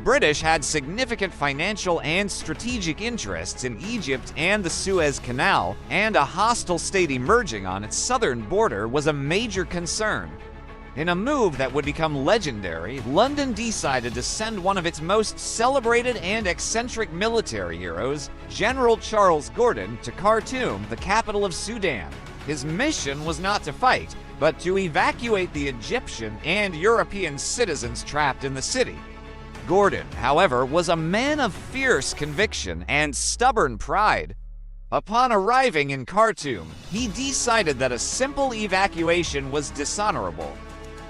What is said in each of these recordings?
British had significant financial and strategic interests in Egypt and the Suez Canal, and a hostile state emerging on its southern border was a major concern. In a move that would become legendary, London decided to send one of its most celebrated and eccentric military heroes, General Charles Gordon, to Khartoum, the capital of Sudan. His mission was not to fight, but to evacuate the Egyptian and European citizens trapped in the city. Gordon, however, was a man of fierce conviction and stubborn pride. Upon arriving in Khartoum, he decided that a simple evacuation was dishonorable.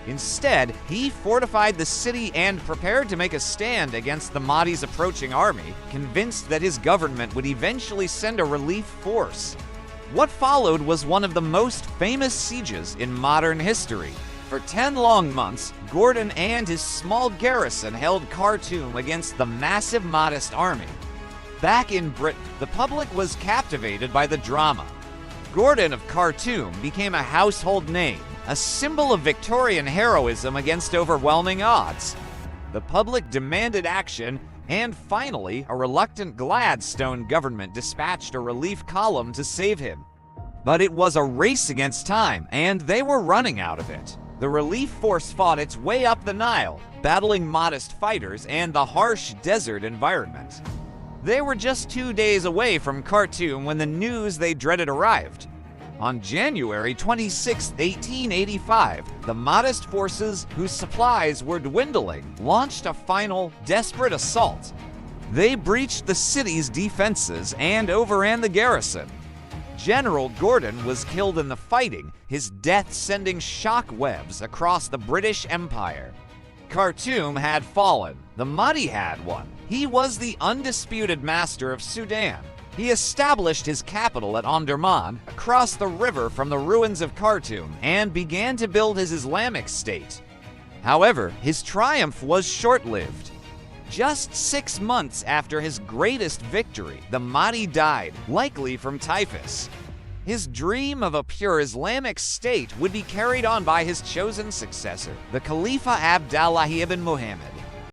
Instead, he fortified the city and prepared to make a stand against the Mahdi's approaching army, convinced that his government would eventually send a relief force. What followed was one of the most famous sieges in modern history. For 10 long months, Gordon and his small garrison held Khartoum against the massive Mahdist army. Back in Britain, the public was captivated by the drama. Gordon of Khartoum became a household name, a symbol of Victorian heroism against overwhelming odds. The public demanded action, and finally, a reluctant Gladstone government dispatched a relief column to save him. But it was a race against time, and they were running out of it. The relief force fought its way up the Nile, battling Mahdist fighters and the harsh desert environment. They were just 2 days away from Khartoum when the news they dreaded arrived. On January 26, 1885, the Mahdist forces, whose supplies were dwindling, launched a final, desperate assault. They breached the city's defenses and overran the garrison. General Gordon was killed in the fighting, his death sending shock webs across the British Empire. Khartoum had fallen. The Mahdi had won. He was the undisputed master of Sudan. He established his capital at Omdurman, across the river from the ruins of Khartoum, and began to build his Islamic state. However, his triumph was short-lived. Just 6 months after his greatest victory, the Mahdi died, likely from typhus. His dream of a pure Islamic state would be carried on by his chosen successor, the Khalifa Abdallah ibn Muhammad.